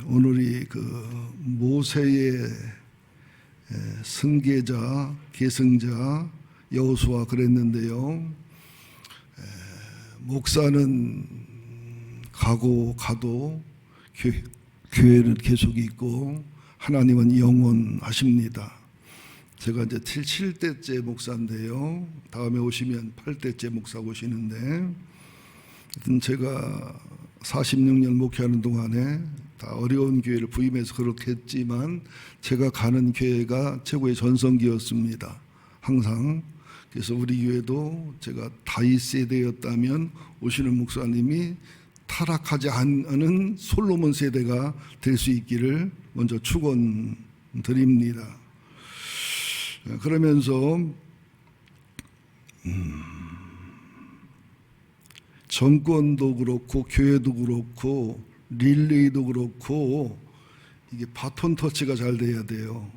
오늘이 그 모세의 승계자, 계승자 여호수아 그랬는데요. 목사는 가도 교회는 계속 있고 하나님은 영원하십니다. 제가 이제 7대째 목사인데요. 다음에 오시면 8대째 목사 오시는데, 하여튼 제가 46년 목회하는 동안에 다 어려운 교회를 부임해서 그렇게 했지만 제가 가는 교회가 최고의 전성기였습니다. 항상. 그래서 우리 교회도 제가 다윗 세대였다면 오시는 목사님이 타락하지 않은 솔로몬 세대가 될 수 있기를 먼저 축원드립니다. 그러면서 정권도 그렇고 교회도 그렇고 릴레이도 그렇고 이게 바톤 터치가 잘 돼야 돼요.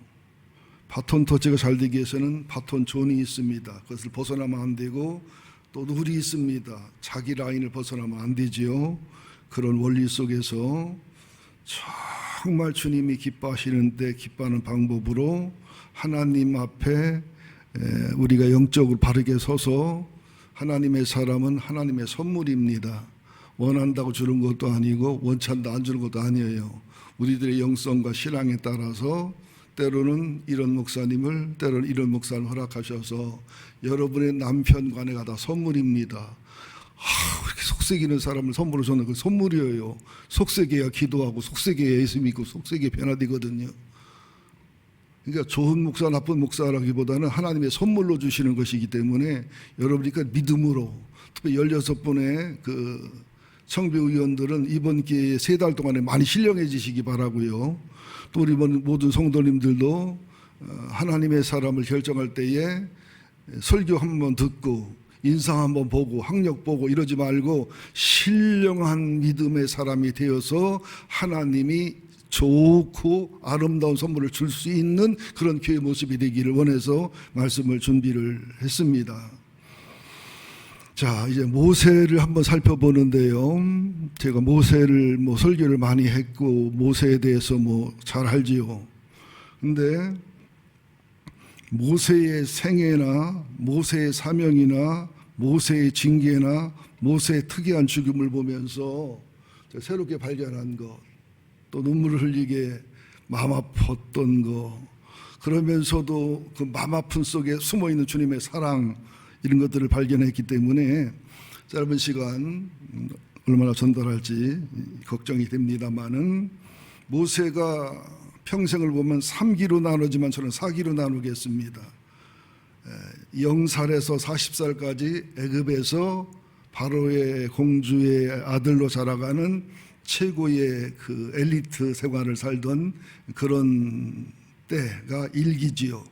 바톤 터치가 잘 되기 위해서는 바톤 존이 있습니다. 그것을 벗어나면 안 되고 또 룰이 있습니다. 자기 라인을 벗어나면 안 되지요. 그런 원리 속에서 정말 주님이 기뻐하시는데 기뻐하는 방법으로 하나님 앞에 우리가 영적으로 바르게 서서, 하나님의 사람은 하나님의 선물입니다. 원한다고 주는 것도 아니고 원치 않다 안 주는 것도 아니에요. 우리들의 영성과 신앙에 따라서 때로는 이런 목사님을, 때로는 이런 목사를 허락하셔서 여러분의 남편과 아내가 다 선물입니다. 이렇게 속삭이는 사람을 선물로 줬는 그 선물이에요. 속삭여야 기도하고 속삭여야 예수 믿고 속삭여야 변화되거든요. 그러니까 좋은 목사, 나쁜 목사라기보다는 하나님의 선물로 주시는 것이기 때문에 여러분이 그 믿음으로, 특히 16분의 그 청비의원들은 이번 기회에 3달 동안에 많이 신령해지시기 바라고요. 또 우리 모든 성도님들도 하나님의 사람을 결정할 때에 설교 한번 듣고 인상 한번 보고 학력 보고 이러지 말고 신령한 믿음의 사람이 되어서 하나님이 좋고 아름다운 선물을 줄 수 있는 그런 교회 모습이 되기를 원해서 말씀을 준비를 했습니다. 자, 이제 모세를 한번 살펴보는데요. 제가 모세를 설교를 많이 했고 모세에 대해서 잘 알지요. 근데 모세의 생애나 모세의 사명이나 모세의 징계나 모세의 특이한 죽음을 보면서 새롭게 발견한 것, 또 눈물을 흘리게 마음 아팠던 것, 그러면서도 그 마음 아픈 속에 숨어있는 주님의 사랑, 이런 것들을 발견했기 때문에 짧은 시간 얼마나 전달할지 걱정이 됩니다만은, 모세가 평생을 보면 3기로 나누지만 저는 4기로 나누겠습니다. 0살에서 40살까지 애굽에서 바로의 공주의 아들로 자라가는 최고의 그 엘리트 생활을 살던 그런 때가 1기지요.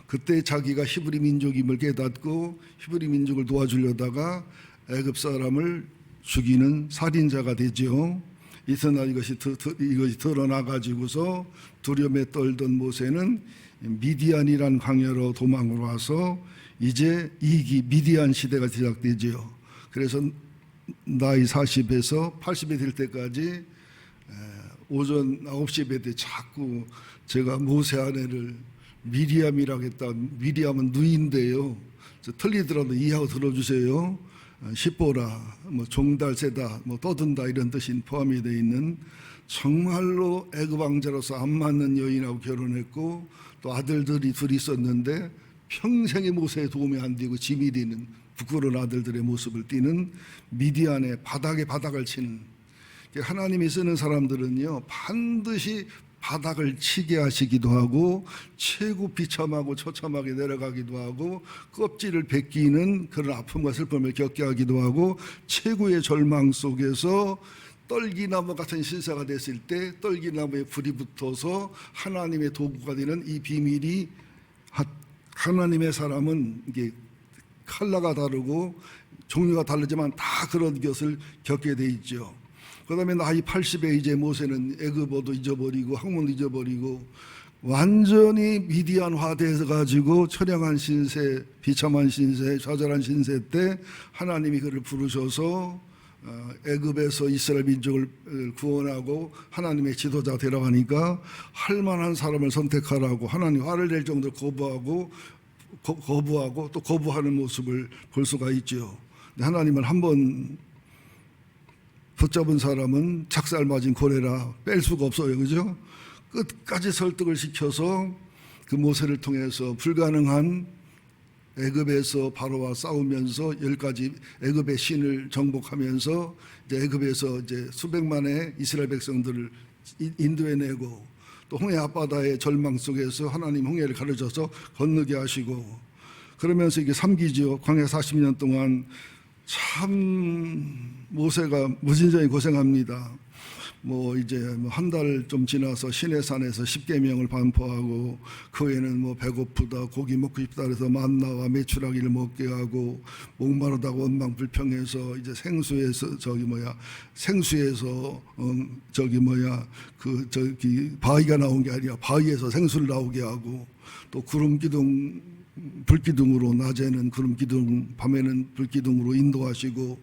그때 자기가 히브리 민족임을 깨닫고 히브리 민족을 도와주려다가 애굽 사람을 죽이는 살인자가 되지요. 이튿날 이것이 드러나가지고서 두려움에 떨던 모세는 미디안이란 광야로 도망을 와서 이제 2기 미디안 시대가 시작되지요. 그래서 나이 40에서 80이 될 때까지 오전 9시에 뵐 때 자꾸 제가 모세 아내를 미리암이라고 했다. 미리암은 누이인데요. 틀리더라도 이해하고 들어주세요. 십보라, 종달새다, 떠든다 이런 뜻이 포함이 되어 있는, 정말로 애굽 왕자로서 안 맞는 여인하고 결혼했고 또 아들들이 둘이 있었는데 평생에 모세에 도움이 안 되고 짐이 되는 부끄러운 아들들의 모습을 띠는 미디안의 바닥에 바닥을 치는, 하나님이 쓰는 사람들은요 반드시 바닥을 치게 하시기도 하고 최고 비참하고 처참하게 내려가기도 하고 껍질을 벗기는 그런 아픔과 슬픔을 겪게 하기도 하고 최고의 절망 속에서 떨기나무 같은 신사가 됐을 때 떨기나무에 불이 붙어서 하나님의 도구가 되는 이 비밀이, 하나님의 사람은 이게 컬러가 다르고 종류가 다르지만 다 그런 것을 겪게 돼 있죠. 그 다음에 나이 80에 이제 모세는 애굽어도 잊어버리고 학문도 잊어버리고 완전히 미디안화 돼서 가지고 처량한 신세, 비참한 신세, 좌절한 신세 때 하나님이 그를 부르셔서 애굽에서 이스라엘 민족을 구원하고 하나님의 지도자 되라가니까 할 만한 사람을 선택하라고 하나님 화를 낼 정도로 거부하고 또 거부하는 모습을 볼 수가 있죠. 하나님을 한번 붙잡은 사람은 작살 맞은 고래라 뺄 수가 없어요. 그죠? 끝까지 설득을 시켜서 그 모세를 통해서 불가능한 애굽에서 바로와 싸우면서 10가지 애굽의 신을 정복하면서 이제 애굽에서 이제 수백만의 이스라엘 백성들을 인도해내고 또 홍해 앞바다의 절망 속에서 하나님 홍해를 가르쳐서 건너게 하시고 그러면서 이게 3기죠. 광야 40년 동안 참 모세가 무진장히 고생합니다. 뭐 이제 한 달 좀 지나서 시내산에서 십계명을 반포하고 그 외에는 뭐 배고프다 고기 먹고 싶다 그래서 만나와 메추라기를 먹게 하고 목마르다고 원망 불평해서 이제 생수에서 바위가 나온 게 아니라 바위에서 생수를 나오게 하고 또 구름 기둥 불기둥으로 낮에는 구름 기둥 밤에는 불기둥으로 인도하시고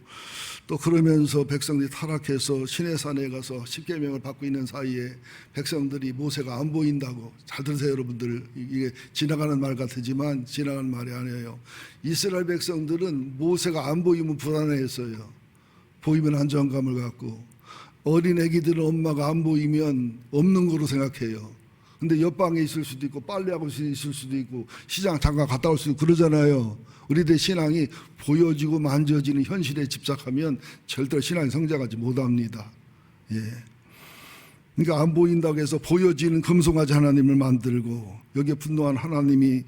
또 그러면서 백성들이 타락해서 시내산에 가서 십계명을 받고 있는 사이에 백성들이 모세가 안 보인다고 잘 들으세요 여러분들. 이게 지나가는 말 같지만 지나가는 말이 아니에요. 이스라엘 백성들은 모세가 안 보이면 불안해했어요. 보이면 안정감을 갖고 어린 애기들은 엄마가 안 보이면 없는 거로 생각해요. 근데 옆방에 있을 수도 있고 빨래하고 있을 수도 있고 시장 잠깐 갔다 올 수도 있고 그러잖아요. 우리들 신앙이 보여지고 만져지는 현실에 집착하면 절대로 신앙이 성장하지 못합니다. 예. 그러니까 안 보인다고 해서 보여지는 금송아지 하나님을 만들고 여기에 분노한 하나님이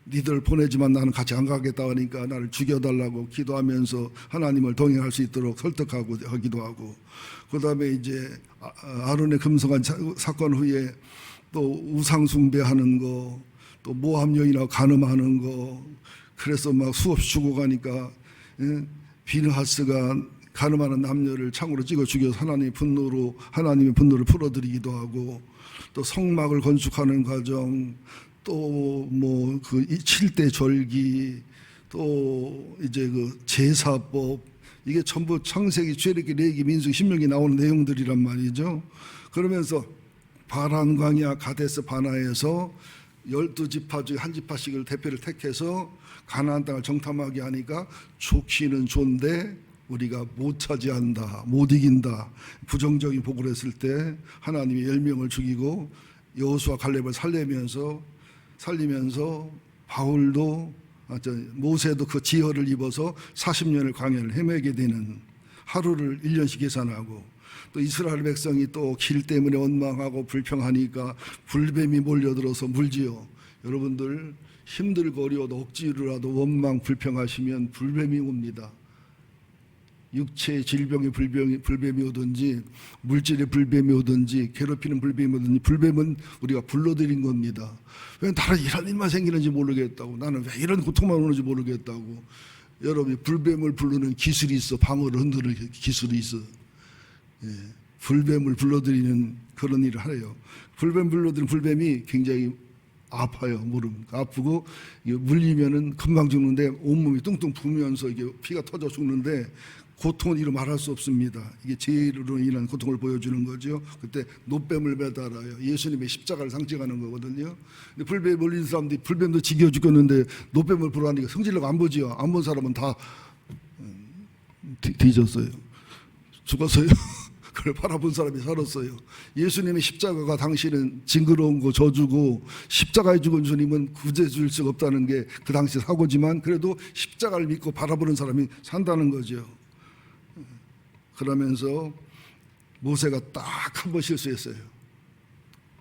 니들 보내지만 나는 같이 안 가겠다 하니까 나를 죽여달라고 기도하면서 하나님을 동행할 수 있도록 설득하고 하기도 하고 그 다음에 이제 아론의 금송아지 사건 후에 또 우상 숭배하는 거, 또 모함 여인하고 간음하는 거, 그래서 막 수없이 죽어가니까 비느하스가 간음하는 남녀를 창으로 찍어 죽여서 하나님의 분노를 풀어드리기도 하고, 또 성막을 건축하는 과정, 또 뭐 그 7대 절기, 또 이제 그 제사법, 이게 전부 창세기, 출애굽기, 레위기, 민수기, 신명기 나오는 내용들이란 말이죠. 그러면서 바란 광야 가데스 바나에서 12지파 중에 한 지파씩을 대표를 택해서 가나안 땅을 정탐하게 하니까 좋기는 좋은데 우리가 못 차지한다, 못 이긴다, 부정적인 보고를 했을 때 하나님이 10명을 죽이고 여호수아 갈렙을 살리면서 바울도 모세도 그 지혈을 입어서 40년을 광야를 헤매게 되는 하루를 1년씩 계산하고 또 이스라엘 백성이 또 길 때문에 원망하고 불평하니까 불뱀이 몰려들어서 물지요. 여러분들 힘들고 어려워도 억지로라도 원망 불평하시면 불뱀이 옵니다. 육체의 질병의 불뱀이 오든지 물질의 불뱀이 오든지 괴롭히는 불뱀이 오든지 불뱀은 우리가 불러들인 겁니다. 왜 나는 이런 일만 생기는지 모르겠다고, 나는 왜 이런 고통만 오는지 모르겠다고. 여러분이 불뱀을 부르는 기술이 있어. 방어를 흔드는 기술이 있어. 예, 불뱀을 불러들이는 그런 일을 하래요. 불뱀 불러들이는 불뱀이 굉장히 아파요. 무릎 아프고 물리면은 금방 죽는데 온몸이 뚱뚱 부으면서 이게 피가 터져 죽는데 고통은 이루 말할 수 없습니다. 이게 죄로 인한 고통을 보여주는 거죠. 그때 노뱀을 매달아요. 예수님의 십자가를 상징하는 거거든요. 근데 불뱀에 몰린 사람들이 불뱀도 지겨 죽였는데 노뱀을 보라니까 성질력 안 보지요. 안 본 사람은 다 뒤졌어요. 죽었어요. 그걸 바라본 사람이 살았어요. 예수님의 십자가가 당시는 징그러운 거 저주고 십자가에 죽은 주님은 구제 줄 수가 없다는 게 그 당시 사고지만 그래도 십자가를 믿고 바라보는 사람이 산다는 거죠. 그러면서 모세가 딱 한 번 실수했어요.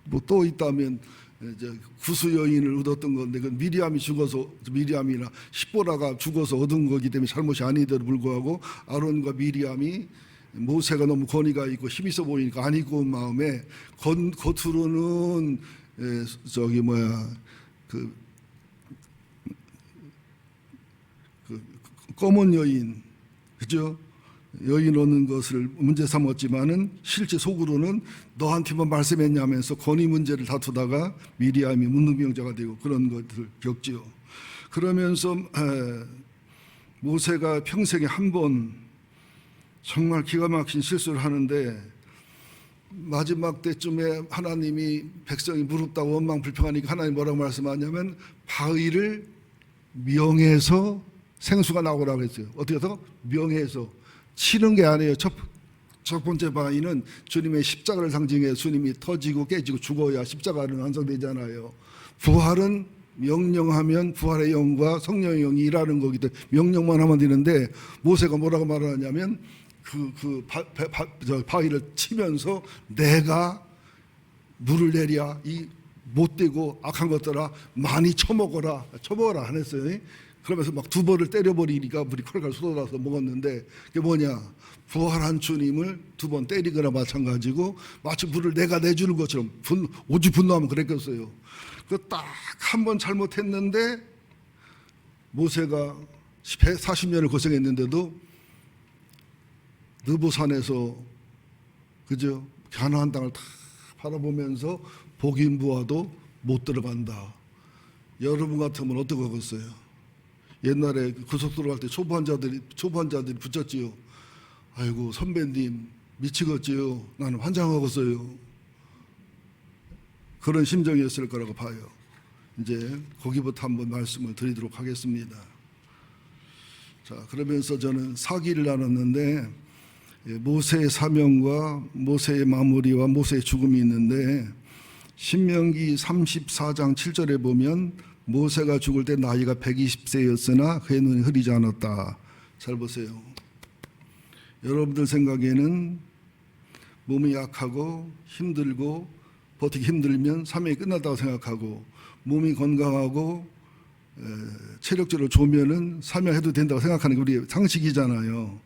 뭐 또 있다면 이제 구수 여인을 얻었던 건데 그 미리암이나 십보라가 죽어서 얻은 거기 때문에 잘못이 아니더라도 불구하고 아론과 미리암이 모세가 너무 권위가 있고 힘 있어 보이니까 안 입고 온 마음에 겉으로는 그 검은 여인, 그죠? 여인 오는 것을 문제 삼았지만은 실제 속으로는 너한테만 말씀했냐면서 권위 문제를 다투다가 미리암이 문둥병자가 되고 그런 것들을 겪지요. 그러면서 모세가 평생에 한 번 정말 기가 막힌 실수를 하는데 마지막 때쯤에 하나님이 백성이 무릅다고 원망불평하니까 하나님 뭐라고 말씀하냐면 바위를 명해서 생수가 나오라고 했어요. 어떻게 해서? 명해서. 치는 게 아니에요. 첫 번째 바위는 주님의 십자가를 상징해 주님이 터지고 깨지고 죽어야 십자가는 완성되잖아요. 부활은 명령하면 부활의 영과 성령의 영이 일하는 거기 때문에 명령만 하면 되는데 모세가 뭐라고 말하냐면 바위를 치면서 내가 물을 내랴 이 못되고 악한 것들아 많이 쳐먹어라 안 했어요. 그러면서 막 두 번을 때려버리니까 물이 콸콸 쏟아져서 먹었는데 그게 뭐냐, 부활한 주님을 두 번 때리거나 마찬가지고 마치 물을 내가 내주는 것처럼 오직 분노하면 그랬겠어요. 그 딱 한 번 잘못했는데 모세가 40년을 고생했는데도 느보산에서 그죠 가나안 땅을 다 바라보면서 복인부와도 못 들어간다. 여러분 같으면 어떻게 하겠어요? 옛날에 고속도로 갈 때 초보환자들이 붙였지요. 아이고 선배님 미치겠지요. 나는 환장하겠어요. 그런 심정이었을 거라고 봐요. 이제 거기부터 한번 말씀을 드리도록 하겠습니다. 자, 그러면서 저는 사기를 나눴는데 모세의 사명과 모세의 마무리와 모세의 죽음이 있는데 신명기 34장 7절에 보면 모세가 죽을 때 나이가 120세였으나 그의 눈이 흐리지 않았다. 잘 보세요. 여러분들 생각에는 몸이 약하고 힘들고 버티기 힘들면 사명이 끝났다고 생각하고 몸이 건강하고 체력적으로 좋으면은 사명해도 된다고 생각하는 게 우리 상식이잖아요.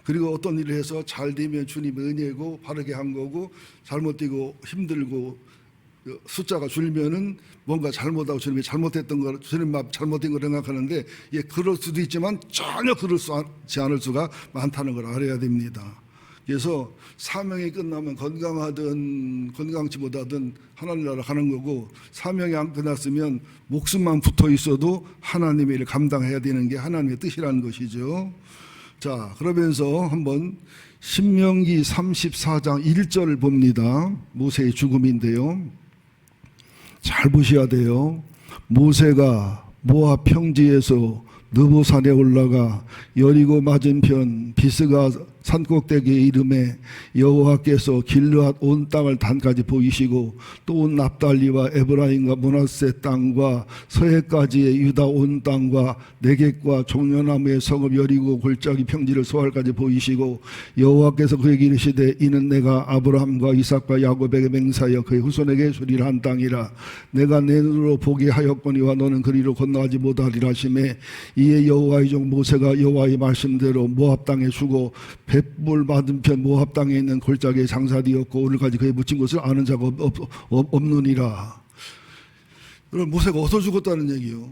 그리고 어떤 일을 해서 잘 되면 주님의 은혜고 바르게 한 거고 잘못되고 힘들고 숫자가 줄면은 뭔가 잘못하고 주님이 잘못했던 거 주님 잘못된 걸 생각하는데 그럴 수도 있지만 전혀 그렇지 않을 수가 많다는 걸 알아야 됩니다. 그래서 사명이 끝나면 건강하든 건강치 못하든 하나님 나라 가는 거고 사명이 안 끝났으면 목숨만 붙어 있어도 하나님의 일을 감당해야 되는 게 하나님의 뜻이라는 것이죠. 자, 그러면서 한번 신명기 34장 1절을 봅니다. 모세의 죽음인데요. 잘 보셔야 돼요. 모세가 모압 평지에서 느보산에 올라가 여리고 맞은편 비스가 산꼭대기에 이름에 여호와께서 길르앗 온 땅을 단까지 보이시고 또 온 납달리와 에브라임과 므낫세 땅과 서해까지의 유다 온 땅과 네겝과 종려나무의 성읍 여리고 골짜기 평지를 소알까지 보이시고 여호와께서 그에게 이르시되 이는 내가 아브라함과 이삭과 야곱에게 맹세하여 그의 후손에게 주리라 한 땅이라. 내가 내 눈으로 보게 하였거니와 너는 그리로 건너가지 못하리라 하시매 이에 여호와의 종 모세가 여호와의 말씀대로 모압 땅에 죽어 벳불 맞은편 모압 땅에 있는 골짜기에 장사되었고 오늘까지 그의 묻힌 것을 아는 자가 없느니라. 그럼 모세가 어디서 죽었다는 얘기요?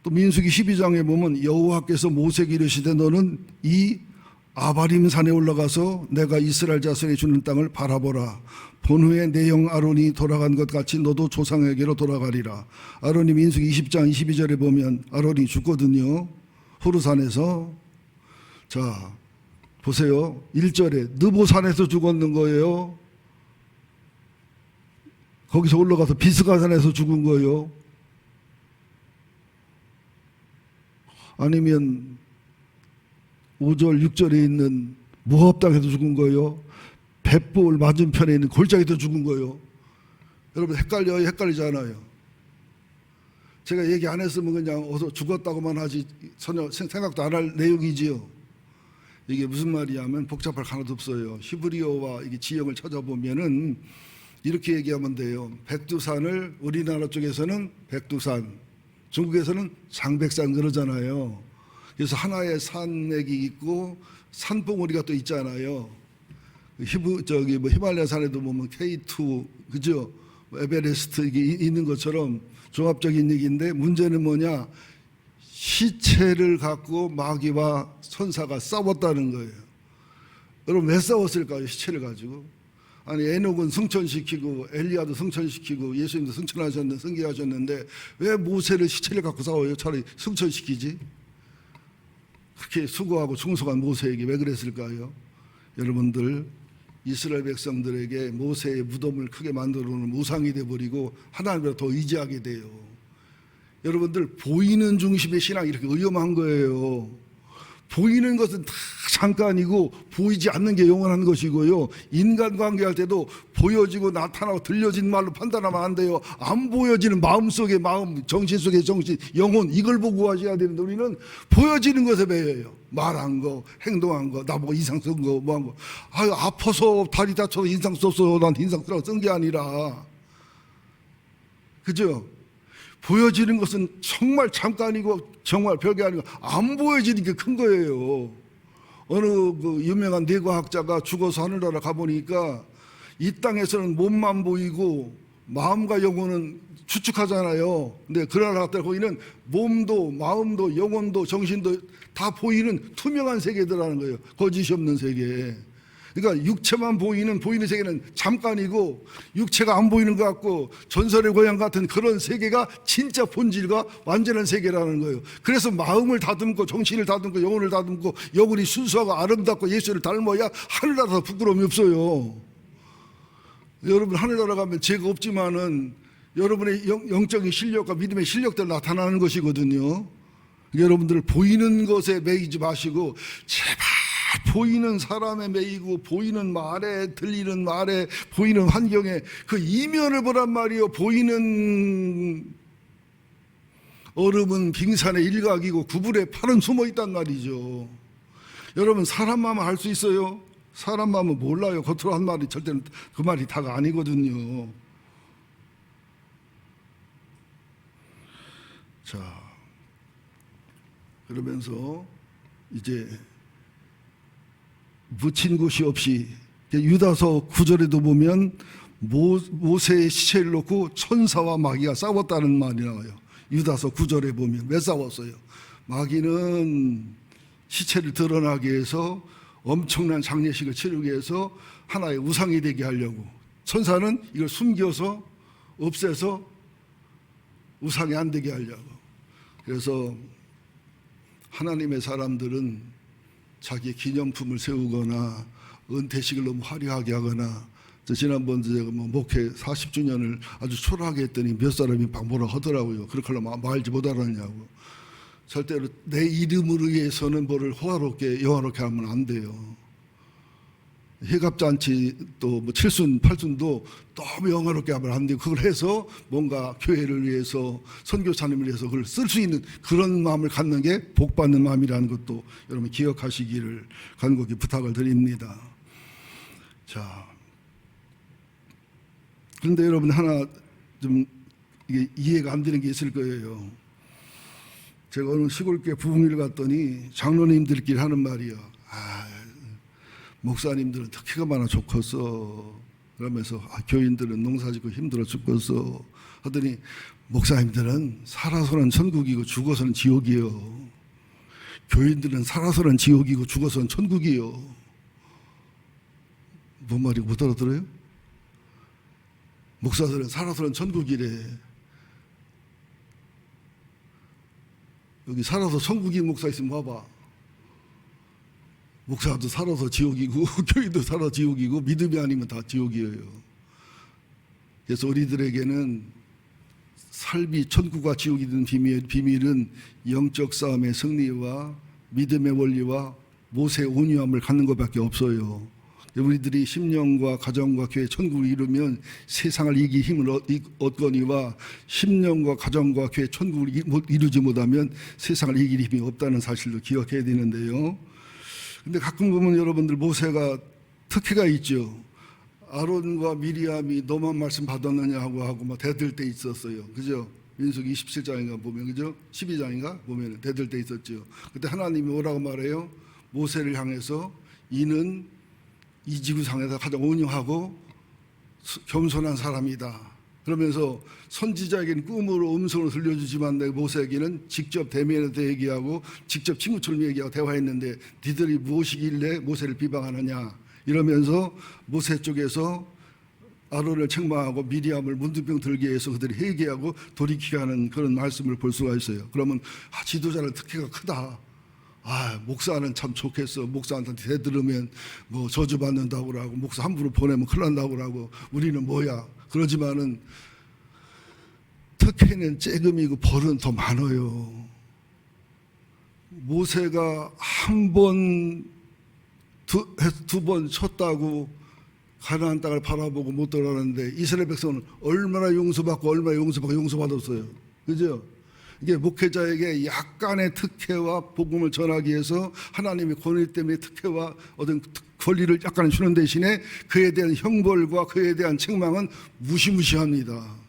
또 민수기 12장에 보면 여호와께서 모세에게 이르시되 너는 이 아바림 산에 올라가서 내가 이스라엘 자손에 주는 땅을 바라보라. 본 후에 내 형 아론이 돌아간 것 같이 너도 조상에게로 돌아가리라. 아론이 민수기 20장 22절에 보면 아론이 죽거든요. 호르산에서. 자, 보세요. 1절에 느보산에서 죽었는 거예요. 거기서 올라가서 비스가산에서 죽은 거예요. 아니면 5절 6절에 있는 모압 땅에서 죽은 거예요. 벳불 맞은편에 있는 골짜기에서 죽은 거예요. 여러분 헷갈리잖아요. 제가 얘기 안 했으면 그냥 어서 죽었다고만 하지 전혀 생각도 안 할 내용이지요. 이게 무슨 말이냐면 복잡할 하나도 없어요. 히브리어와 이게 지형을 찾아보면은 이렇게 얘기하면 돼요. 백두산을 우리나라 쪽에서는 백두산, 중국에서는 장백산 그러잖아요. 그래서 하나의 산맥이 있고 산봉우리가 또 있잖아요. 히말라야 산에도 보면 K2 그죠? 에베레스트 이게 있는 것처럼 종합적인 얘기인데 문제는 뭐냐? 시체를 갖고 마귀와 천사가 싸웠다는 거예요. 여러분 왜 싸웠을까요? 시체를 가지고. 아니 에녹은 승천시키고 엘리야도 승천시키고 예수님도 승천하셨는데 왜 모세를 시체를 갖고 싸워요? 차라리 승천시키지. 그렇게 수고하고 충성한 모세에게 왜 그랬을까요? 여러분들, 이스라엘 백성들에게 모세의 무덤을 크게 만들어 놓은 우상이 돼버리고 하나님을 더 의지하게 돼요. 여러분들, 보이는 중심의 신앙이 이렇게 위험한 거예요. 보이는 것은 다 잠깐이고 보이지 않는 게 영원한 것이고요. 인간관계할 때도 보여지고 나타나고 들려진 말로 판단하면 안 돼요. 안 보여지는 마음속의 마음, 정신 속의 정신, 영혼, 이걸 보고 하셔야 되는데 우리는 보여지는 것에 매여요. 말한 거, 행동한 거, 나보고 인상 쓴 거, 뭐 한 거. 아유, 아파서 다리 다쳐서 인상 썼어. 난 인상 쓰라고 쓴 게 아니라, 그죠? 보여지는 것은 정말 잠깐이고 정말 별게 아니고 안 보여지는 게 큰 거예요. 어느 그 유명한 뇌과학자가 죽어서 하늘나라 가보니까 이 땅에서는 몸만 보이고 마음과 영혼은 추측하잖아요. 근데 그 나라 갔다 거기는 몸도 마음도 영혼도 정신도 다 보이는 투명한 세계더라는 거예요. 거짓이 없는 세계. 그러니까 육체만 보이는 세계는 잠깐이고 육체가 안 보이는 것 같고 전설의 고향 같은 그런 세계가 진짜 본질과 완전한 세계라는 거예요. 그래서 마음을 다듬고 정신을 다듬고 영혼을 다듬고 영혼이 순수하고 아름답고 예수를 닮아야 하늘나라에서 부끄러움이 없어요. 여러분, 하늘나라 가면 죄가 없지만은 여러분의 영적인 실력과 믿음의 실력들 나타나는 것이거든요. 여러분들 보이는 것에 매이지 마시고 제발 보이는 사람에 매이고 보이는 말에 들리는 말에 보이는 환경에 그 이면을 보란 말이요. 보이는 얼음은 빙산의 일각이고 구불에 팔은 숨어 있단 말이죠. 여러분, 사람 마음은 알 수 있어요? 사람 마음은 몰라요. 겉으로 한 말이 절대로 그 말이 다가 아니거든요. 자, 그러면서 이제 묻힌 곳이 없이 유다서 9절에도 보면 모세의 시체를 놓고 천사와 마귀가 싸웠다는 말이 나와요. 유다서 9절에 보면 왜 싸웠어요? 마귀는 시체를 드러나게 해서 엄청난 장례식을 치르게 해서 하나의 우상이 되게 하려고, 천사는 이걸 숨겨서 없애서 우상이 안 되게 하려고. 그래서 하나님의 사람들은 자기 기념품을 세우거나 은퇴식을 너무 화려하게 하거나, 지난번 제가 목회 40주년을 아주 초라하게 했더니 몇 사람이 방문을 하더라고요. 그렇게 하려면 말지 못 알았냐고. 절대로 내 이름으로 위해서는 뭐를 호화롭게 영화롭게 하면 안 돼요. 회갑잔치 또 뭐 칠순 팔순도 너무 영화롭게 하면 안 돼요. 그걸 해서 뭔가 교회를 위해서 선교사님을 위해서 그걸 쓸 수 있는 그런 마음을 갖는 게 복받는 마음이라는 것도 여러분 기억하시기를 간곡히 부탁을 드립니다. 자, 그런데 여러분 하나 좀 이게 이해가 안 되는 게 있을 거예요. 제가 어느 시골교회 부흥회를 갔더니 장로님들끼리 하는 말이요. 목사님들은 특혜가 많아 좋겠어. 그러면서 교인들은 농사짓고 힘들어 죽겠어. 하더니 목사님들은 살아서는 천국이고 죽어서는 지옥이요. 교인들은 살아서는 지옥이고 죽어서는 천국이요. 뭔 말이고 못 알아들어요? 목사들은 살아서는 천국이래. 여기 살아서 천국인 목사 있으면 봐봐. 목사도 살아서 지옥이고 교인도 살아서 지옥이고 믿음이 아니면 다 지옥이에요. 그래서 우리들에게는 삶이 천국과 지옥이 된 비밀은 영적 싸움의 승리와 믿음의 원리와 모세의 온유함을 갖는 것밖에 없어요. 우리들이 심령과 가정과 교회 천국을 이루면 세상을 이길 힘을 얻거니와 심령과 가정과 교회 천국을 이루지 못하면 세상을 이길 힘이 없다는 사실도 기억해야 되는데요. 근데 가끔 보면 여러분들 모세가 특혜가 있죠. 아론과 미리암이 너만 말씀 받았느냐 하고 막 대들 때 있었어요. 그죠? 민수기 27장인가 보면, 그죠? 12장인가 보면 대들 때 있었죠. 그때 하나님이 뭐라고 말해요? 모세를 향해서 이는 이 지구상에서 가장 온유하고 겸손한 사람이다. 그러면서 선지자에게는 꿈으로 음성을 들려주지만 내 모세에게는 직접 대면에서 얘기하고 직접 친구처럼 얘기하고 대화했는데 니들이 무엇이길래 모세를 비방하느냐 이러면서 모세 쪽에서 아론을 책망하고 미리암을 문두병 들게 해서 그들이 회개하고 돌이키게 하는 그런 말씀을 볼 수가 있어요. 그러면 지도자는 특혜가 크다. 목사는 참 좋겠어. 목사한테 대들으면 뭐 저주받는다고 그러고, 목사 함부로 보내면 큰일 난다고 그러고, 우리는 뭐야. 그러지만은 특혜는 쬐금이고 벌은 더 많아요. 모세가 한 번, 두 번 쳤다고 가나안 땅을 바라보고 못 들어가는데 이스라엘 백성은 얼마나 용서받고 얼마나 용서받았어요. 그죠? 이게 목회자에게 약간의 특혜와 복음을 전하기 위해서 하나님의 권위 때문에 특혜와 어떤 권리를 약간 주는 대신에 그에 대한 형벌과 그에 대한 책망은 무시무시합니다.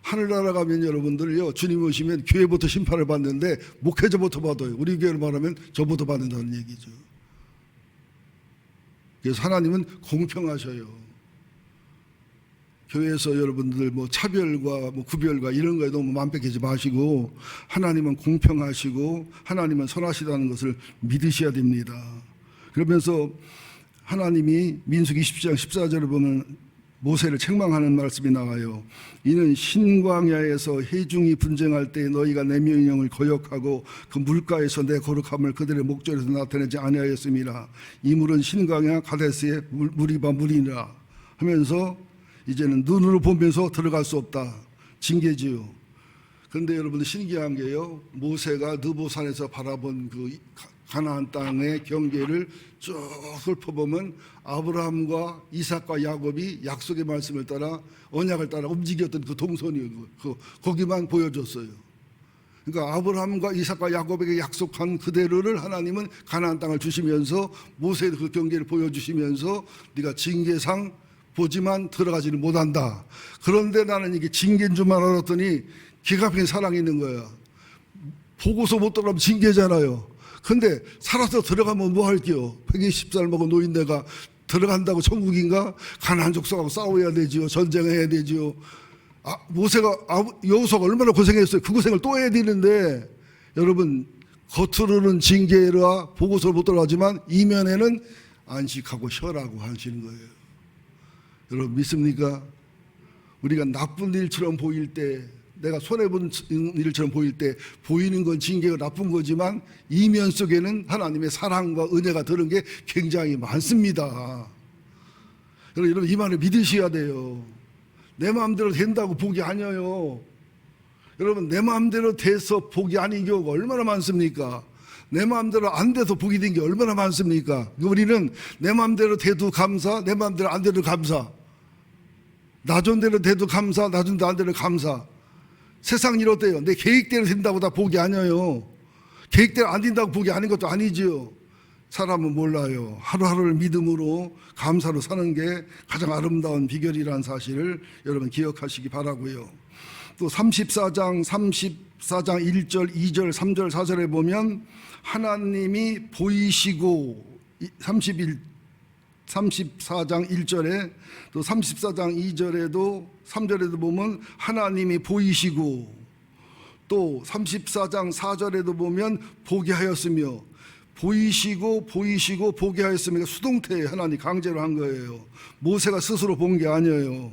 하늘나라 가면 여러분들요, 주님 오시면 교회부터 심판을 받는데 목회자부터 받아요. 우리 교회를 말하면 저부터 받는다는 얘기죠. 그래서 하나님은 공평하셔요. 교회에서 여러분들 뭐 차별과 뭐 구별과 이런 거에 너무 만백하지 마시고 하나님은 공평하시고 하나님은 선하시다는 것을 믿으셔야 됩니다. 그러면서 하나님이 민수기 20장 14절을 보면 모세를 책망하는 말씀이 나와요. 이는 신광야에서 회중이 분쟁할 때 너희가 내 명령을 거역하고 그 물가에서 내 거룩함을 그들의 목전에서 나타내지 아니하였음이라. 이 물은 신광야 가데스의 물이바 물이라 하면서 이제는 눈으로 보면서 들어갈 수 없다. 징계지요. 그런데 여러분들 신기한 게요, 모세가 느보산에서 바라본 그 가나안 땅의 경계를 쭉 훑어보면 아브라함과 이삭과 야곱이 약속의 말씀을 따라 언약을 따라 움직였던 그 동선이에요. 거기만 보여줬어요. 그러니까 아브라함과 이삭과 야곱에게 약속한 그대로를 하나님은 가나안 땅을 주시면서 모세의 그 경계를 보여주시면서 네가 징계상 보지만 들어가지는 못한다. 그런데 나는 이게 징계인 줄만 알았더니 기가 막힌 사랑이 있는 거야. 보고서 못 들어가면 징계잖아요. 근데 살아서 들어가면 뭐 할게요? 120살 먹은 노인네가 들어간다고 천국인가? 가나안 족속하고 싸워야 되지요. 전쟁해야 되지요. 모세가 여호수아가 얼마나 고생했어요. 그 고생을 또 해야 되는데 여러분 겉으로는 징계라 보고서를 못 들어가지만 이면에는 안식하고 쉬라고 하시는 거예요. 여러분 믿습니까? 우리가 나쁜 일처럼 보일 때, 내가 손해본 일처럼 보일 때 보이는 건 징계가 나쁜 거지만 이면 속에는 하나님의 사랑과 은혜가 들은 게 굉장히 많습니다. 여러분 이 말을 믿으셔야 돼요. 내 마음대로 된다고 복이 아니에요. 여러분 내 마음대로 돼서 복이 아닌 경우가 얼마나 많습니까? 내 마음대로 안 돼서 복이 된 게 얼마나 많습니까? 우리는 내 마음대로 돼도 감사, 내 마음대로 안 돼도 감사. 나 존대로 돼도 감사, 나 존대로 안 돼도 감사. 세상 일 어때요? 내 계획대로 된다고 다 복이 아니에요. 계획대로 안 된다고 복이 아닌 것도 아니지요. 사람은 몰라요. 하루하루를 믿음으로 감사로 사는 게 가장 아름다운 비결이라는 사실을 여러분 기억하시기 바라고요. 또 34장 1절, 2절, 3절, 4절에 보면 하나님이 보이시고 34장 1절에 또 34장 2절에도 3절에도 보면 하나님이 보이시고 또 34장 4절에도 보면 보게 하였으며 보이시고 보게 하였으며 수동태에 하나님 강제로 한 거예요. 모세가 스스로 본 게 아니에요.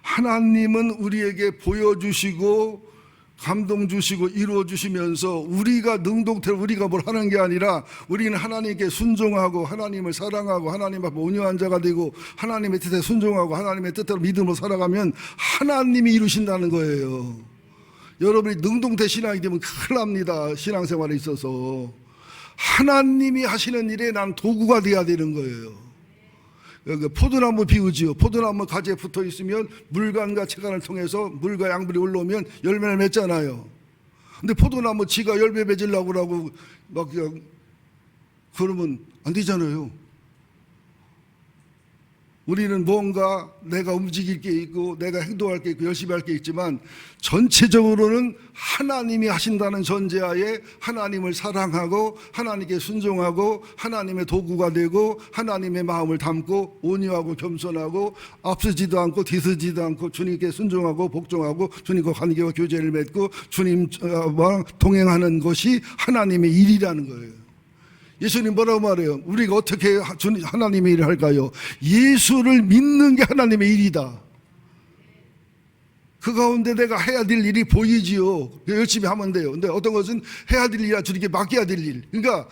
하나님은 우리에게 보여주시고 감동 주시고 이루어 주시면서 우리가 능동태로 우리가 뭘 하는 게 아니라 우리는 하나님께 순종하고 하나님을 사랑하고 하나님 앞에 온유한 자가 되고 하나님의 뜻에 순종하고 하나님의 뜻대로 믿음으로 살아가면 하나님이 이루신다는 거예요. 여러분이 능동태 신앙이 되면 큰일 납니다. 신앙생활에 있어서 하나님이 하시는 일에 난 도구가 돼야 되는 거예요. 포도나무 비우지요. 포도나무 가지에 붙어 있으면 물관과 채관을 통해서 물과 양분이 올라오면 열매를 맺잖아요. 근데 포도나무 지가 열매 맺으려고 그러고 막 그러면 안 되잖아요. 우리는 뭔가 내가 움직일 게 있고 내가 행동할 게 있고 열심히 할 게 있지만 전체적으로는 하나님이 하신다는 전제하에 하나님을 사랑하고 하나님께 순종하고 하나님의 도구가 되고 하나님의 마음을 담고 온유하고 겸손하고 앞서지도 않고 뒤서지도 않고 주님께 순종하고 복종하고 주님과 관계와 교제를 맺고 주님과 동행하는 것이 하나님의 일이라는 거예요. 예수님 뭐라고 말해요? 우리가 어떻게 하나님의 일을 할까요? 예수를 믿는 게 하나님의 일이다. 그 가운데 내가 해야 될 일이 보이지요. 열심히 하면 돼요. 근데 어떤 것은 해야 될 일이라 주님께 맡겨야 될 일. 그러니까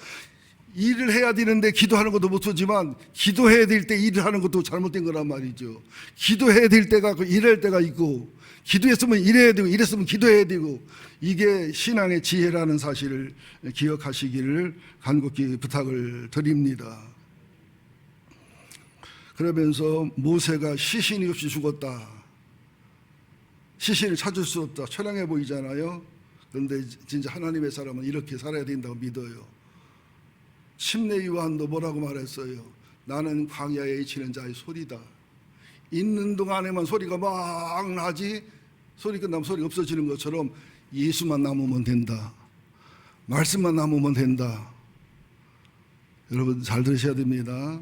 일을 해야 되는데 기도하는 것도 못 쓰지만 기도해야 될 때 일을 하는 것도 잘못된 거란 말이죠. 기도해야 될 때가 일할 때가 있고, 기도했으면 일해야 되고, 일했으면 기도해야 되고, 이게 신앙의 지혜라는 사실을 기억하시기를 간곡히 부탁을 드립니다. 그러면서 모세가 시신이 없이 죽었다. 시신을 찾을 수 없다. 처량해 보이잖아요. 그런데 진짜 하나님의 사람은 이렇게 살아야 된다고 믿어요. 침례 요한도 뭐라고 말했어요? 나는 광야에 치는 자의 소리다. 있는 동안에만 소리가 막 나지, 소리 끝나면 소리가 없어지는 것처럼 예수만 남으면 된다. 말씀만 남으면 된다. 여러분 잘 들으셔야 됩니다.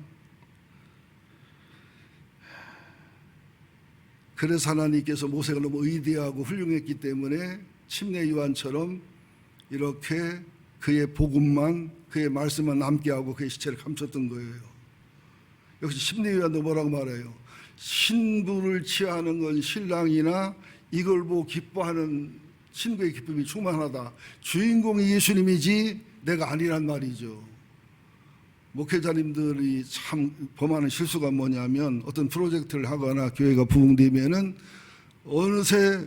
그래서 하나님께서 모세가 너무 의대하고 훌륭했기 때문에 침례 요한처럼 이렇게 그의 복음만, 그의 말씀만 남게 하고 그의 시체를 감췄던 거예요. 역시 침례 요한도 뭐라고 말해요? 신부를 취하는 건 신랑이나 이걸 보고 기뻐하는 신부의 기쁨이 충만하다. 주인공이 예수님이지 내가 아니란 말이죠. 목회자님들이 참 범하는 실수가 뭐냐면 어떤 프로젝트를 하거나 교회가 부흥되면은 어느새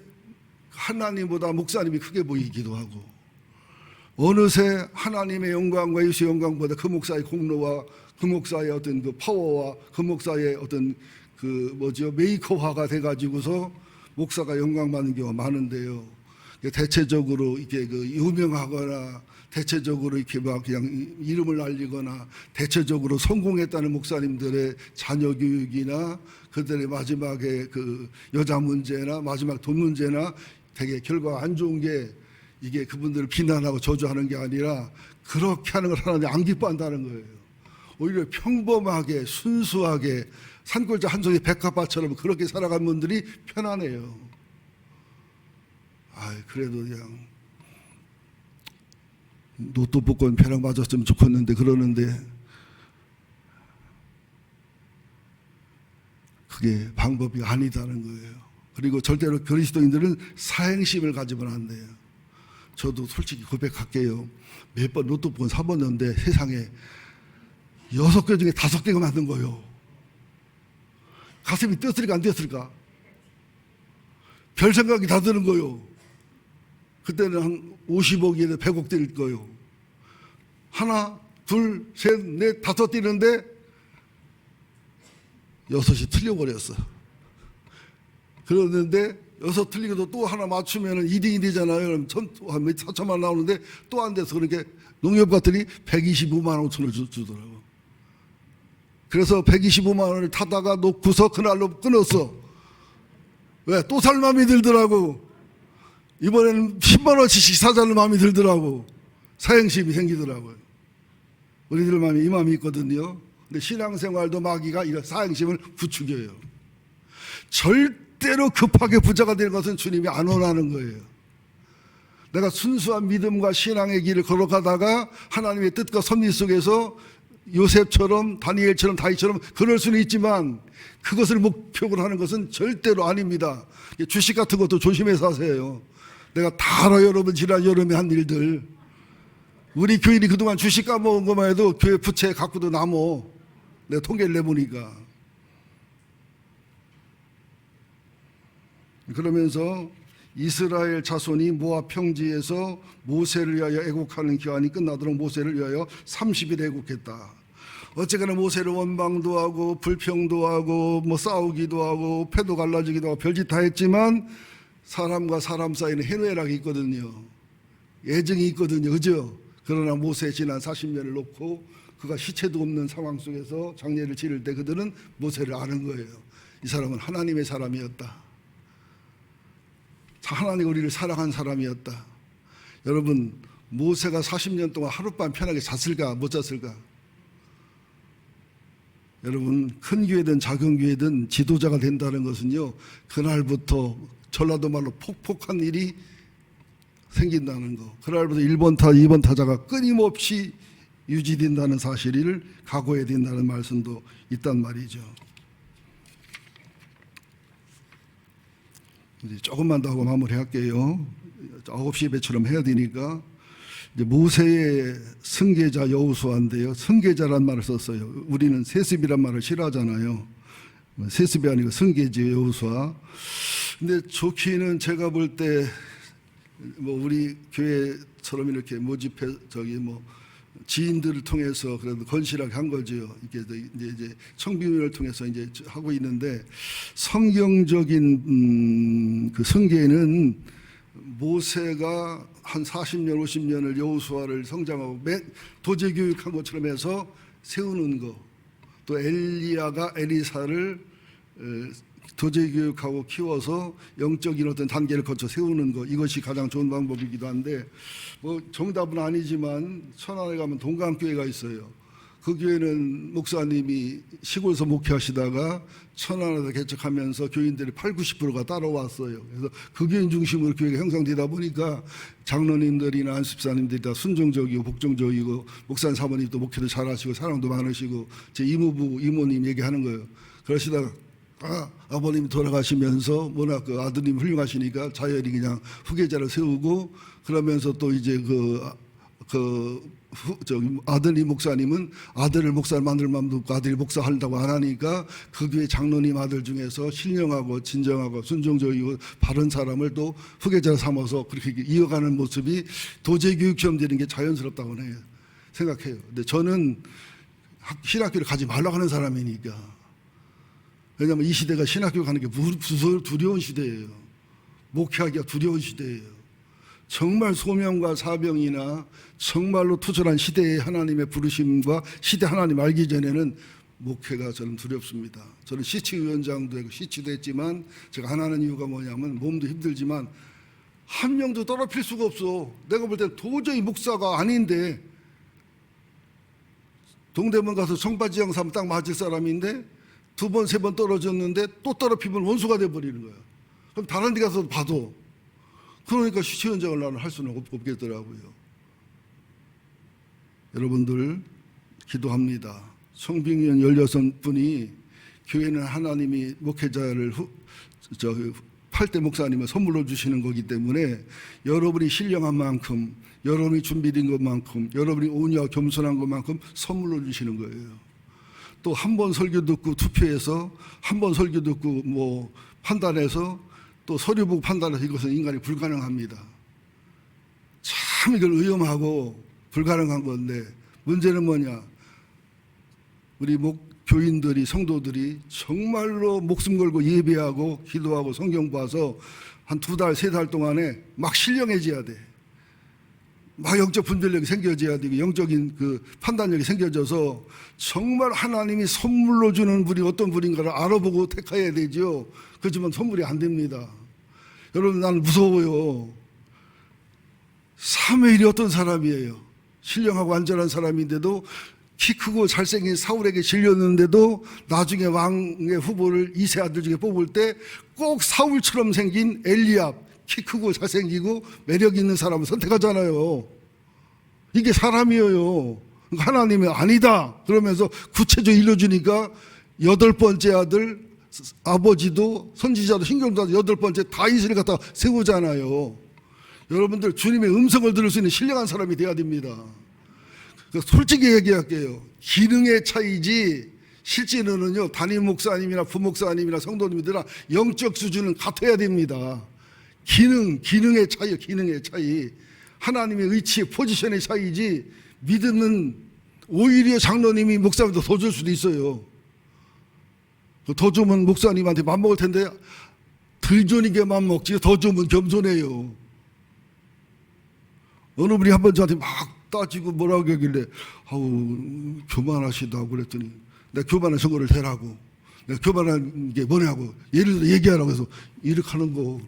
하나님보다 목사님이 크게 보이기도 하고, 어느새 하나님의 영광과 예수의 영광보다 그 목사의 공로와 그 목사의 어떤 그 파워와 그 목사의 어떤 그 메이커화가 돼가지고서 목사가 영광받는 경우가 많은데요. 대체적으로 이렇게 그 유명하거나 대체적으로 이렇게 막 그냥 이름을 알리거나 대체적으로 성공했다는 목사님들의 자녀 교육이나 그들의 마지막에 그 여자 문제나 마지막 돈 문제나 되게 결과가 안 좋은 게 이게 그분들을 비난하고 저주하는 게 아니라 그렇게 하는 걸 하나님 안 기뻐한다는 거예요. 오히려 평범하게 순수하게 산골자 한 송이 백합화처럼 그렇게 살아간 분들이 편안해요. 그래도 그냥 노트 복권 벼락 맞았으면 좋겠는데 그러는데 그게 방법이 아니다는 거예요. 그리고 절대로 그리스도인들은 사행심을 가지면 안 돼요. 저도 솔직히 고백할게요. 몇 번 로또 복권 사봤는데 세상에 6개 중에 5개가 맞는 거예요. 가슴이 뛰었을까 안 뛰었을까? 별 생각이 다 드는 거예요. 그때는 한 50억이 100억 될 거예요. 하나, 둘, 셋, 넷, 5 뛰는데 6이 틀려버렸어. 그러는데 6 틀리고도 또 하나 맞추면 2등이 되잖아요. 그럼 4천만 나오는데 또 안 돼서 그렇게 농협가들이 125만 5천을 주더라고. 그래서 125만 원을 타다가 놓고서 그날로 끊었어. 왜? 또 살 마음이 들더라고. 이번에는 10만 원씩 사자는 마음이 들더라고. 사행심이 생기더라고요. 우리들 마음이 이 마음이 있거든요. 근데 신앙생활도 마귀가 이런 사행심을 부추겨요. 절대로 급하게 부자가 되는 것은 주님이 안 원하는 거예요. 내가 순수한 믿음과 신앙의 길을 걸어가다가 하나님의 뜻과 섭리 속에서 요셉처럼 다니엘처럼 다윗처럼 그럴 수는 있지만 그것을 목표로 하는 것은 절대로 아닙니다. 주식 같은 것도 조심해서 하세요. 내가 다 알아요. 여러분 지난 여름에 한 일들. 우리 교인이 그동안 주식 까먹은 것만 해도 교회 부채 갖고도 남어. 내가 통계를 내보니까. 그러면서 이스라엘 자손이 모압 평지에서 모세를 위하여 애국하는 기한이 끝나도록 모세를 위하여 30일 애국했다. 어쨌거나 모세를 원망도 하고 불평도 하고 뭐 싸우기도 하고 패도 갈라지기도 하고 별짓 다 했지만 사람과 사람 사이는 희노애락이 있거든요. 애정이 있거든요. 그죠? 그러나 모세 지난 40년을 놓고 그가 시체도 없는 상황 속에서 장례를 치를 때 그들은 모세를 아는 거예요. 이 사람은 하나님의 사람이었다. 하나님 우리를 사랑한 사람이었다. 여러분 모세가 40년 동안 하룻밤 편하게 잤을까 못 잤을까? 여러분 큰 교회든 작은 교회든 지도자가 된다는 것은요 그날부터 전라도 말로 폭폭한 일이 생긴다는 거. 그날부터 1번 타 2번 타자가 끊임없이 유지된다는 사실을 각오해야 된다는 말씀도 있단 말이죠. 이제 조금만 더 하고 마무리할게요. 9시 배처럼 해야 되니까. 이제 모세의 승계자 여호수아인데요. 승계자란 말을 썼어요. 우리는 세습이란 말을 싫어하잖아요. 세습이 아니고 승계지 여호수아. 근데 좋기는 제가 볼 때 뭐 우리 교회처럼 이렇게 모집해 지인들을 통해서 그래도 건실하게 한 거죠. 이게 이제 청빙을 통해서 이제 하고 있는데 성경적인 그 승계는 모세가 한 40년, 50년을 여호수아를 성장하고 도제 교육한 것처럼 해서 세우는 거, 또 엘리야가 엘리사를 도제 교육하고 키워서 영적인 어떤 단계를 거쳐 세우는 거, 이것이 가장 좋은 방법이기도 한데 뭐 정답은 아니지만 천안에 가면 동강교회가 있어요. 그 교회는 목사님이 시골에서 목회하시다가 천안에서 개척하면서 교인들이 80~90%가 따라왔어요. 그래서 그 교인 중심으로 교회가 형성되다 보니까 장로님들이나 안습사님들이 다 순종적이고 복종적이고 목사님 사모님도 목회도 잘하시고 사랑도 많으시고 제 이모부 이모님 얘기하는 거예요. 그러시다가 아버님이 돌아가시면서 워낙 그 아드님 훌륭하시니까 자연히 그냥 후계자를 세우고 그러면서 또 이제 아들이 목사님은 아들을 목사를 만들 마음도 없고 아들이 목사한다고 안 하니까 그 교회 장로님 아들 중에서 신령하고 진정하고 순종적이고 바른 사람을 또 후계자로 삼아서 그렇게 이어가는 모습이 도제교육처럼 되는 게 자연스럽다고 생각해요. 근데 저는 신학교를 가지 말라고 하는 사람이니까. 왜냐하면 이 시대가 신학교 가는 게 두려운 시대예요. 목회하기가 두려운 시대예요. 정말 소명과 사명이나 정말로 투철한 시대의 하나님의 부르심과 시대 하나님 알기 전에는 목회가 저는 두렵습니다. 저는 시치위원장도 했고 시치도 했지만 제가 하나는 이유가 뭐냐면 몸도 힘들지만 한 명도 더럽힐 수가 없어. 내가 볼 때 도저히 목사가 아닌데 동대문 가서 청바지 장사하면 딱 맞을 사람인데 2번, 3번 떨어졌는데 또 더럽히면 원수가 돼버리는 거야. 그럼 다른 데 가서 봐도. 그러니까 시치위원장을 나는 할 수는 없겠더라고요. 여러분들 기도합니다. 청빙위원 16분이 교회는 하나님이 목회자를 8대 목사님을 선물로 주시는 거기 때문에 여러분이 신령한 만큼 여러분이 준비된 것만큼 여러분이 온유와 겸손한 것만큼 선물로 주시는 거예요. 또 한 번 설교 듣고 투표해서 한 번 설교 듣고 뭐 판단해서 또 서류 보고 판단해서 이것은 인간이 불가능합니다. 참 이걸 위험하고 불가능한 건데 문제는 뭐냐? 우리 교인들이 성도들이 정말로 목숨 걸고 예배하고 기도하고 성경 봐서 한 2달, 3달 동안에 막 신령해져야 돼. 막 영적 분별력이 생겨져야 되고 영적인 그 판단력이 생겨져서 정말 하나님이 선물로 주는 분이 어떤 분인가를 알아보고 택해야 되죠. 그렇지만 선물이 안 됩니다. 여러분 나는 무서워요. 사무엘이 어떤 사람이에요? 신령하고 안전한 사람인데도 키 크고 잘생긴 사울에게 질렸는데도 나중에 왕의 후보를 2세 아들 중에 뽑을 때 꼭 사울처럼 생긴 엘리압 키 크고 잘생기고 매력 있는 사람을 선택하잖아요. 이게 사람이에요. 하나님이 아니다 그러면서 구체적으로 일러주니까 8번째 아들 아버지도 선지자도 신경도 8번째 다윗을 갖다 세우잖아요. 여러분들 주님의 음성을 들을 수 있는 신령한 사람이 돼야 됩니다. 솔직히 얘기할게요. 기능의 차이지 실제로는요 담임 목사님이나 부목사님이나 성도님들이나 영적 수준은 같아야 됩니다. 기능의 차이요. 기능의 차이. 하나님의 의치의 포지션의 차이지 믿음은 오히려 장로님이 목사님도 더 줄 수도 있어요. 더 주면 목사님한테 맘먹을 텐데 덜 주니까 맘먹지 더 주면 겸손해요. 어느 분이 한 번 저한테 막 따지고 뭐라고 하길래 아우 교만하시다고 그랬더니 내가 교만한 선거를 대라고 내가 교만한 게 뭐냐고 예를 들어 얘기하라고 해서 이렇게 하는 거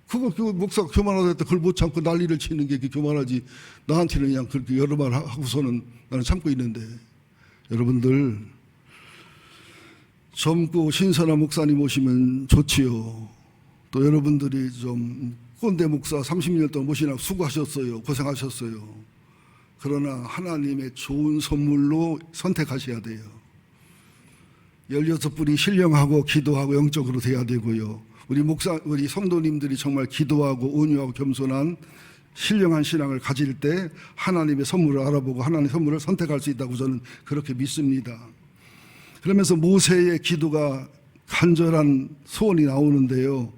그거 목사가 교만하다 했다 그걸 못 참고 난리를 치는 게 교만하지 나한테는 그냥 그렇게 여러 말 하고서는 나는 참고 있는데 여러분들 젊고 신선한 목사님 오시면 좋지요. 또 여러분들이 좀 꼰대 목사 30년 동안 모시느라 수고하셨어요. 고생하셨어요. 그러나 하나님의 좋은 선물로 선택하셔야 돼요. 16분이 신령하고 기도하고 영적으로 돼야 되고요. 우리 성도님들이 정말 기도하고 온유하고 겸손한 신령한 신앙을 가질 때 하나님의 선물을 알아보고 하나님의 선물을 선택할 수 있다고 저는 그렇게 믿습니다. 그러면서 모세의 기도가 간절한 소원이 나오는데요.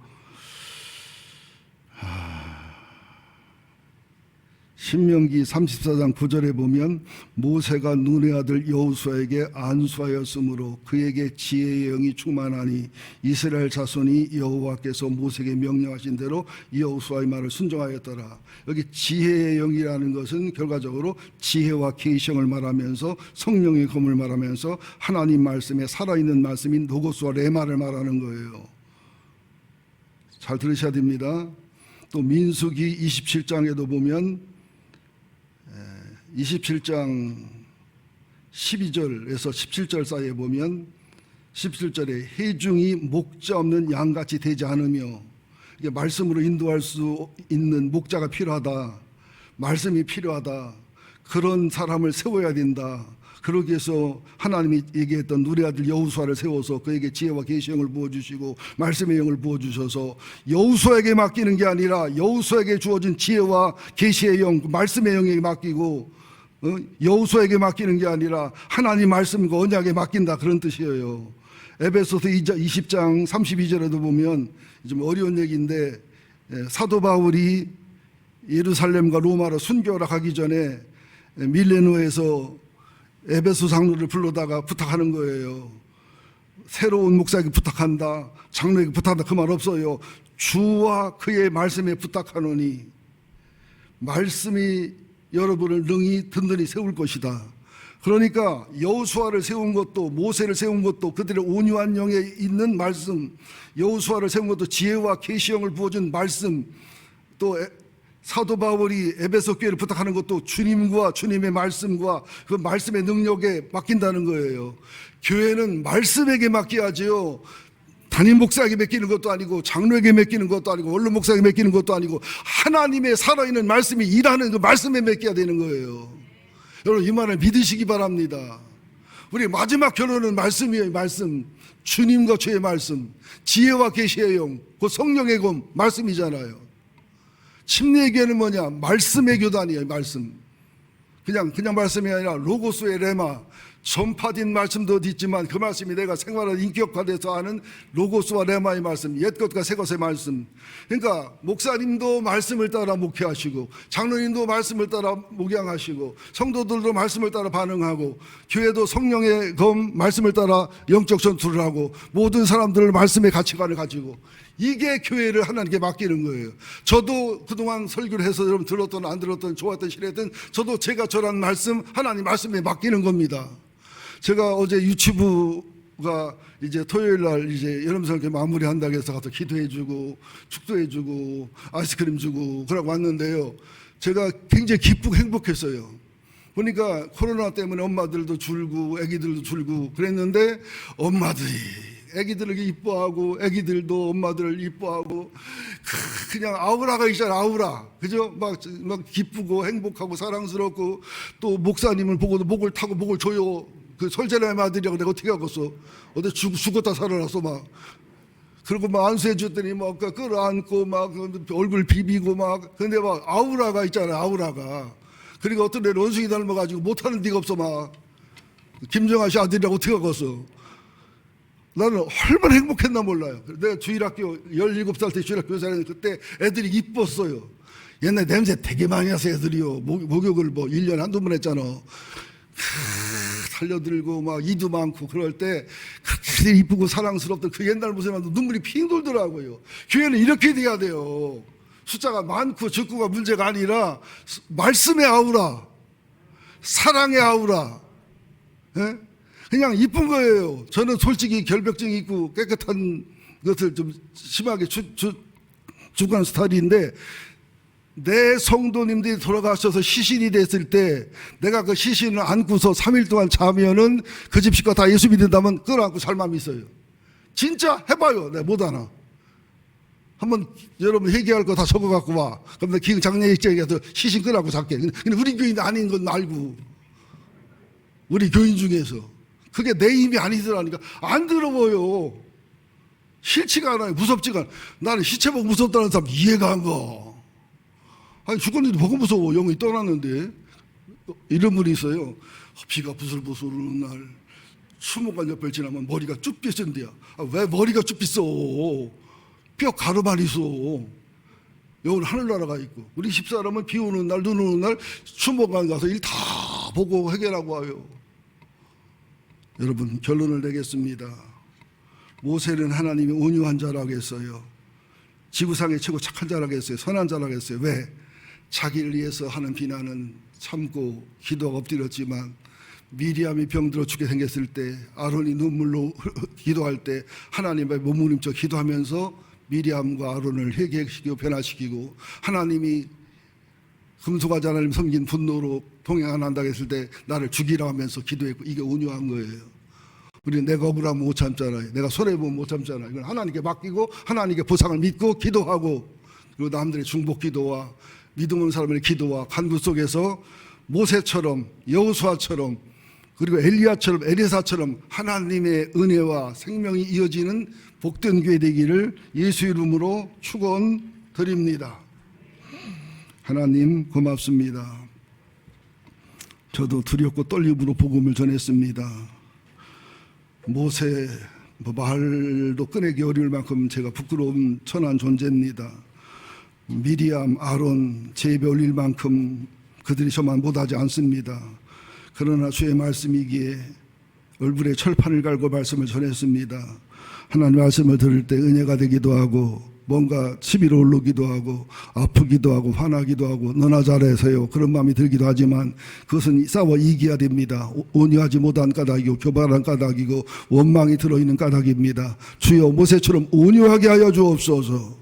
신명기 34장 9절에 보면 모세가 눈의 아들 여호수아에게 안수하였으므로 그에게 지혜의 영이 충만하니 이스라엘 자손이 여호와께서 모세에게 명령하신 대로 여호수아의 말을 순종하였더라. 여기 지혜의 영이라는 것은 결과적으로 지혜와 계시형을 말하면서 성령의 검을 말하면서 하나님 말씀에 살아있는 말씀인 로고스와 레마를 말하는 거예요. 잘 들으셔야 됩니다. 또 민수기 27장에도 보면 27장 12절에서 17절 사이에 보면 17절에 해중이 목자 없는 양같이 되지 않으며, 이게 말씀으로 인도할 수 있는 목자가 필요하다, 말씀이 필요하다, 그런 사람을 세워야 된다. 그러기 위해서 하나님이 얘기했던 누리 아들 여호수아를 세워서 그에게 지혜와 계시형을 부어주시고 말씀의 영을 부어주셔서 여호수아에게 맡기는 게 아니라 여호수아에게 주어진 지혜와 계시의 영, 말씀의 영에게 맡기고 여호수아에게 맡기는 게 아니라 하나님 말씀과 언약에 맡긴다, 그런 뜻이에요. 에베소서 20장 32절에도 보면 좀 어려운 얘기인데, 사도 바울이 예루살렘과 로마로 순교하러 가기 전에 밀레노에서 에베소 장로를 불러다가 부탁하는 거예요. 새로운 목사에게 부탁한다, 장로에게 부탁한다, 그 말 없어요. 주와 그의 말씀에 부탁하노니 말씀이 여러분을 능히 든든히 세울 것이다. 그러니까 여호수아를 세운 것도 모세를 세운 것도 그들의 온유한 영에 있는 말씀, 여호수아를 세운 것도 지혜와 계시형을 부어준 말씀, 또 사도 바울이 에베소 교회를 부탁하는 것도 주님과 주님의 말씀과 그 말씀의 능력에 맡긴다는 거예요. 교회는 말씀에게 맡겨야지요. 담임 목사에게 맡기는 것도 아니고 장로에게 맡기는 것도 아니고 원로 목사에게 맡기는 것도 아니고 하나님의 살아있는 말씀이 일하는 그 말씀에 맡겨야 되는 거예요. 여러분, 이 말을 믿으시기 바랍니다. 우리 마지막 결론은 말씀이에요. 말씀, 주님과 주의 말씀, 지혜와 계시의 영, 그 성령의 검, 말씀이잖아요. 침례의 교회는 뭐냐? 말씀의 교단이에요. 말씀. 그냥 말씀이 아니라 로고스의 레마, 전파된 말씀도 있지만 그 말씀이 내가 생활을 인격화돼서 하는 로고스와 레마의 말씀, 옛것과 새것의 말씀. 그러니까 목사님도 말씀을 따라 목회하시고 장로님도 말씀을 따라 목양하시고 성도들도 말씀을 따라 반응하고 교회도 성령의 검 말씀을 따라 영적 전투를 하고 모든 사람들을 말씀의 가치관을 가지고, 이게 교회를 하나님께 맡기는 거예요. 저도 그동안 설교를 해서 여러분 들었든 안 들었든 좋았든 싫었든 저도 제가 전한 말씀 하나님 말씀에 맡기는 겁니다. 제가 어제 유치부가 이제 토요일 날 이제 여름설교 마무리한다고 해서 가서 기도해주고 축도해주고 아이스크림 주고 그러고 왔는데요. 제가 굉장히 기쁘고 행복했어요. 보니까 코로나 때문에 엄마들도 줄고 애기들도 줄고 그랬는데 엄마들이 애기들을 이뻐하고 애기들도 엄마들을 이뻐하고 그냥 아우라가 있잖아, 아우라. 그죠? 막 기쁘고 행복하고 사랑스럽고, 또 목사님을 보고도 목을 타고 목을 조여. 그 설제나의 아들이라고 내가 어떻게 하겠어? 어디 죽었다 살아났어 막. 그리고 막 안수해 줬더니 막 끌어안고 막 얼굴 비비고 막. 근데 막 아우라가 있잖아, 아우라가. 그러니까 어떤 애는 원숭이 닮아가지고 못하는 데가 없어 막. 김정아 씨 아들이라고 어떻게 하겠어? 나는 얼마나 행복했나 몰라요. 내가 주일학교 17살 때 주일학교 교사했는데 그때 애들이 이뻤어요. 옛날에 냄새 되게 많이 나서 애들이요. 목욕을 뭐 1년에 한두 번 했잖아. 살려들고 막 이도 많고 그럴 때 그렇게 이쁘고 사랑스럽던 그 옛날 모습만 눈물이 핑 돌더라고요. 교회는 이렇게 돼야 돼요. 숫자가 많고 적고가 문제가 아니라 말씀의 아우라, 사랑의 아우라. 예? 그냥 이쁜 거예요. 저는 솔직히 결벽증이 있고 깨끗한 것을 좀 심하게 주관하는 스타일인데, 내 성도님들이 돌아가셔서 시신이 됐을 때 내가 그 시신을 안고서 3일 동안 자면은 그 집 식구가 다 예수 믿는다면 끌어안고 살 마음이 있어요. 진짜 해봐요. 내가 못하나. 한번 여러분 회개할 거 다 적어갖고 와. 그럼 내가 기흥 장례식장에 가서 시신 끌어안고 살게. 근데 우리 교인 아닌 건 알고. 우리 교인 중에서. 그게 내 힘이 아니더라니까. 안 들어보여. 싫지가 않아요. 무섭지가 않아. 나는 시체 보고 무섭다는 사람 이해가 안 가. 아니 죽었는데 뭐가 무서워. 영이 떠났는데. 이런 분이 있어요. 비가 부슬부슬 오는 날 수목관 옆을 지나면 머리가 쭉 삐진대요. 왜 머리가 쭉 삐져? 뼈 가루만 있어. 여기 하늘나라가 있고. 우리 집사람은 비 오는 날, 눈 오는 날 수목관 가서 일 다 보고 해결하고 와요. 여러분, 결론을 내겠습니다. 모세는 하나님이 온유한 자라고 했어요. 지구상의 최고 착한 자라고 했어요. 선한 자라고 했어요. 왜? 자기를 위해서 하는 비난은 참고 기도가 엎드렸지만 미리암이 병들어 죽게 생겼을 때 아론이 눈물로 기도할 때 하나님의 몸부림쳐 기도하면서 미리암과 아론을 회개시키고 변화시키고 하나님이 금송아지 하나님 섬긴 분노로 동행 안 한다고 했을 때 나를 죽이라 하면서 기도했고 이게 온유한 거예요. 우리는 내가 억울하면 못 참잖아요. 내가 손해보면 못 참잖아요. 이건 하나님께 맡기고 하나님께 보상을 믿고 기도하고 그리고 남들의 중복 기도와 믿음 없는 사람의 기도와 간구 속에서 모세처럼 여호수아처럼 그리고 엘리야처럼 에리사처럼 하나님의 은혜와 생명이 이어지는 복된 교회 되기를 예수 이름으로 축원드립니다. 하나님 고맙습니다. 저도 두렵고 떨림으로 복음을 전했습니다. 모세 말도 꺼내기 어려울 만큼 제가 부끄러운 천한 존재입니다. 미리암, 아론 제 입에 올릴 만큼 그들이 저만 못하지 않습니다. 그러나 주의 말씀이기에 얼굴에 철판을 갈고 말씀을 전했습니다. 하나님 말씀을 들을 때 은혜가 되기도 하고 뭔가 치밀어 오르기도 하고 아프기도 하고 화나기도 하고 너나 잘해서요 그런 마음이 들기도 하지만 그것은 싸워 이겨야 됩니다. 온유하지 못한 까닭이고 교만한 까닭이고 원망이 들어있는 까닭입니다. 주여 모세처럼 온유하게 하여 주옵소서.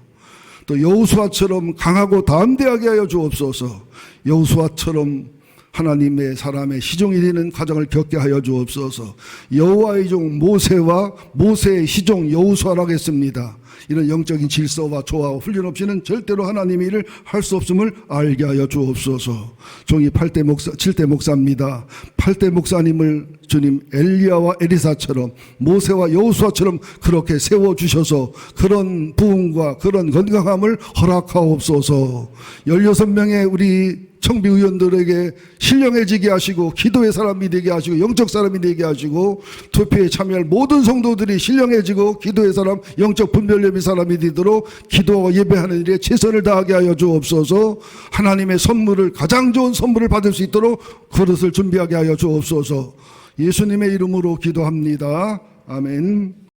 또 여호수아처럼 강하고 담대하게 하여 주옵소서. 여호수아처럼 하나님의 사람의 시종이 되는 과정을 겪게 하여 주옵소서. 여호와의 종 모세와 모세의 시종 여호수아라고 했습니다. 이런 영적인 질서와 조화와 훈련 없이는 절대로 하나님의 일을 할 수 없음을 알게 하여 주옵소서. 종이 7대 목사입니다. 8대 목사님을 주님 엘리야와 에리사처럼 모세와 여호수아처럼 그렇게 세워주셔서 그런 부흥과 그런 건강함을 허락하옵소서. 16명의 우리 청비의원들에게 신령해지게 하시고 기도의 사람이 되게 하시고 영적 사람이 되게 하시고 투표에 참여할 모든 성도들이 신령해지고 기도의 사람 영적 분별력의 사람이 되도록 기도하고 예배하는 일에 최선을 다하게 하여 주옵소서. 하나님의 선물을 가장 좋은 선물을 받을 수 있도록 그릇을 준비하게 하여 주옵소서. 예수님의 이름으로 기도합니다. 아멘.